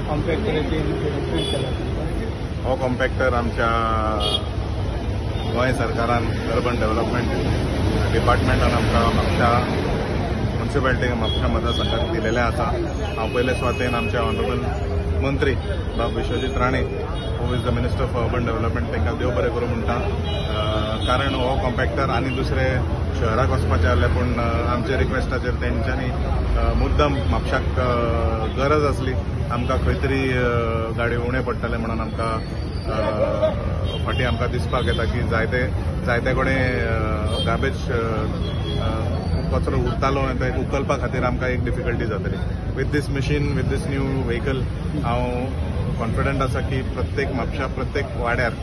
कॉम्पॅक्टराचे replace केला हो compactor आमच्या गोंय सरकारान अर्बन डेव्हलपमेंट डिपार्टमेंटान आमच्या म्युन्सिपालिटी म्हापशा मतदारसंघात दिलेले आसा। हांव पयले सुवातेन आमचे ऑनरेबल मंत्री Bab Vishwajit Rane who is the minister for urban development तांकां देव बरें करूं म्हणटा, कारण हो कॉम्पॅक्टर आनी दुसरे शहराक वचपाचे आहले पूण आमच्या रिक्वेस्टाचेर तेंच्यांनी मुद्दम म्हापशाक गरज आसली, आमकां खंय तरी गाडयो उणे पडटले म्हणून आमकां फाटीं आमकां दिसपाक येता की जायते कडेन गार्बेज कचरो उरतालो आनी ते उखलपा खातीर आमकां एक डिफिकल्टी जातली। With this machine with this new vehicle हांव कॉन्फिडंट आसा की प्रत्येक म्हापशा प्रत्येक वाड्यार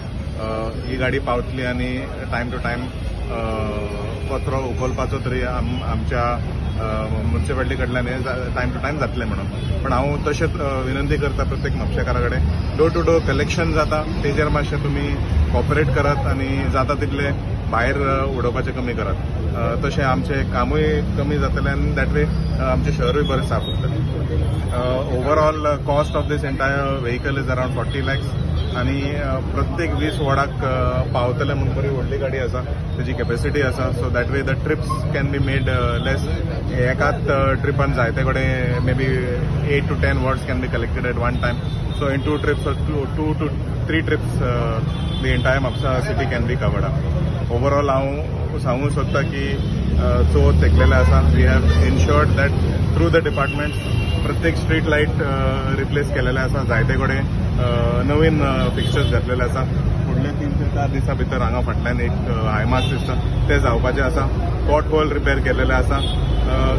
ही गाडी पावतली आनी टायम टू टायम कचरो उखलपाचो तरी आमच्या म्युन्सिपालिटी कडल्यान टायम टू टायम जातलें म्हणून। पण हांव तशेंच विनंती करता प्रत्येक म्हापशेकारा कडेन डोर टू डोर कलेक्शन जाता तेजेर मातशें तुमी कॉपरेट करात आनी जाता तितले भायर उडोवपाचें कमी करात, तशें आमचें कामूय कमी जातलें आनी दॅट वे आमचें शहरूय बरें साफ उरतलें। Overall cost of this entire vehicle is around 40 lakhs आनी प्रत्येक 20 वॉर्डाक पावतले म्हणून बरी व्हडली गाडी आसा, तेजी कॅपॅसिटी आसा, so that way the trips can be made less. एकाच ट्रिपान जायते कडेन may be 8 to 10 wards can be collected at one time, so in 2 trips or 2 to 3 trips the entire Mapusa city can be covered up. Overall हांव सांगूंक सोदता की चवथ तेकलेले आसा। We have ensured that through the department प्रत्येक street light replace केलेले आसा, जायते कडेन नवीन फिक्चर्स घातलेले आसा। फुडले 3 ते 4 दिसा भितर हांगा फाटल्यान एक हायमास दिसता ते जावपाचें आसा। पॉट होल रिपेर केलेले आसा,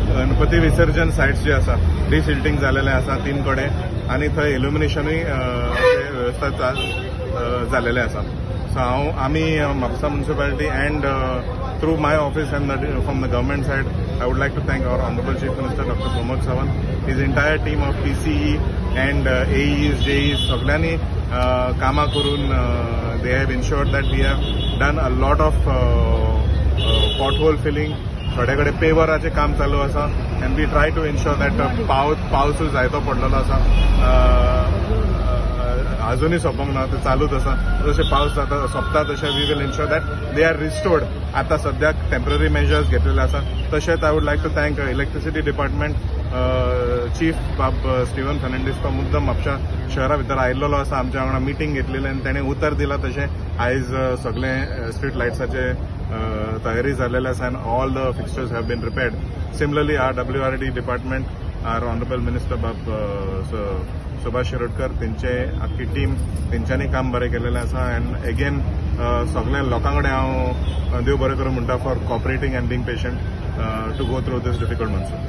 गणपती विसर्जन सायट्स जे आसा रिसिल्टिंग जालेले आसा 3 कडेन आनी थंय इल्युमिनेशनूय वेवस्था जालेले आसा। सो आमी Mapusa municipality end through my office and from the government side, I would like to thank our Honorable Chief Minister Dr. Pramod Sawant, his entire team of PCE and AEs, JEs, सगळ्यांनी कामां करून they have ensured that we have done a lot of pothole filling, थोडे कडेन पेवराचें काम चालू आसा and we try to ensure that पावसूय जायतो पडलेलो आसा, अजूनही सोंपोंक ना, ते चालूच आसा। जशें पावस जाता सोंपता तशें we will ensure that they are restored. आतां सद्याक टेम्पररी मेजर्स घेतलेले आसा। तशेंच I would like to thank electricity department chief Bab Steven Fernandes तो मुद्दम म्हापशा शहरा भितर आयिल्लो आसा, आमच्या वांगडा मिटींग घेतलेली आनी ताणें उतर दिलां तशें आयज सगळे स्ट्रीट लायट्साचे तयारी जाल्लेले आसा आनी all the fixtures have been repaired. Similarly our WRD department our honourable minister Bab Subhash Shirodkar तेंचे आख्खी टीम तेंच्यांनी काम बरें केलेलें आसा एंड अगेन सगळ्या लोकां कडेन हांव देव बरें करूं म्हणटा for cooperating and being patient to go through these difficult monsoon.